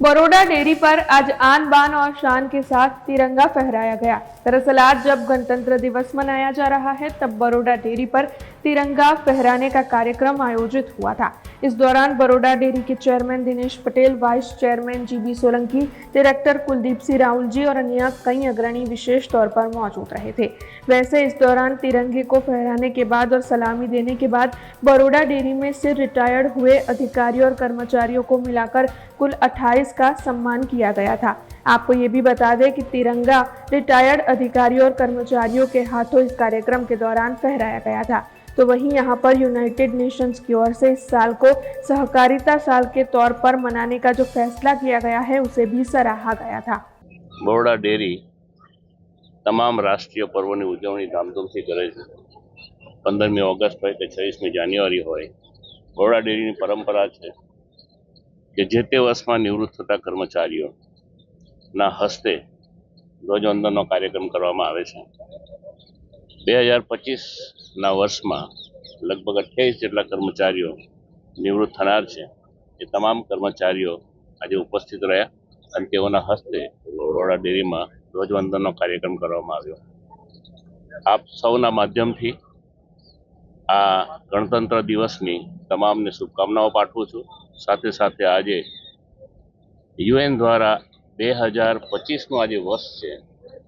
Baroda dairy पर आज आन बान और शान के साथ तिरंगा फहराया गया। दरअसल आज जब गणतंत्र दिवस मनाया जा रहा है तब बड़ौदा डेयरी पर तिरंगा फहराने का कार्यक्रम आयोजित हुआ था। इस दौरान बड़ौदा डेयरी के chairman Dinesh Patel, vice chairman GB Solanki, director Kuldeep Singh Rahul ji और अन्य कई अग्रणी विशेष तौर पर मौजूद रहे थे। वैसे इस दौरान तिरंगे को फहराने के बाद और सलामी देने के बाद बड़ौदा डेयरी में से रिटायर्ड हुए अधिकारियों और कर्मचारियों को मिलाकर कुल 28 का सम्मान किया गया था। आपको ये भी बता दें कि तिरंगा रिटायर्ड अधिकारियों और कर्मचारियों के हाथों इस कार्यक्रम के दौरान फहराया गया था। तो वहीं यहाँ पर यूनाइटेड नेशंस की ओर से इस साल को सहकारिता साल के तौर पर मनाने का जो फैसला किया गया है उसे भी सराहा गया था। बड़ौदा डेयरी तमाम राष्ट्रीय पर्वों की उजवणी धामधूमથી કરે છે। 15મી ઓગસ્ટ હોય કે 26મી જાન્યુઆરી હોય, બરોડા ડેરીની પરંપરા છે કે જે તે વર્ષમાં નિવૃત્ત થતા કર્મચારીઓના હસ્તે ધ્વજવંદનનો કાર્યક્રમ કરવામાં આવે છે। 2025ના વર્ષમાં લગભગ 28 જેટલા કર્મચારીઓ નિવૃત્ત થનાર છે। એ તમામ કર્મચારીઓ આજે ઉપસ્થિત રહ્યા અને તેઓના હસ્તે બરોડા ડેરીમાં ધ્વજવંદનનો કાર્યક્રમ કરવામાં આવ્યો। આપ સૌના માધ્યમથી આ ગણતંત્ર દિવસની તમામને શુભકામનાઓ પાઠવું છું। સાથે સાથે આજે યુએન દ્વારા 2025નું આજે વર્ષ છે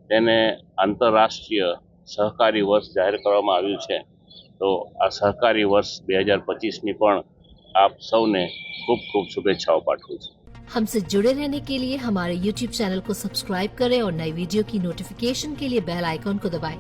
તેને આંતરરાષ્ટ્રીય સહકારી વર્ષ જાહેર કરવામાં આવ્યું છે। તો આ સહકારી વર્ષ 2025ની પણ આપ સૌને ખૂબ ખૂબ શુભેચ્છાઓ પાઠવું છું। हमसे जुड़े रहने के लिए हमारे YouTube चैनल को सब्सक्राइब करें और नई वीडियो की नोटिफिकेशन के लिए बेल आइकॉन को दबाएं।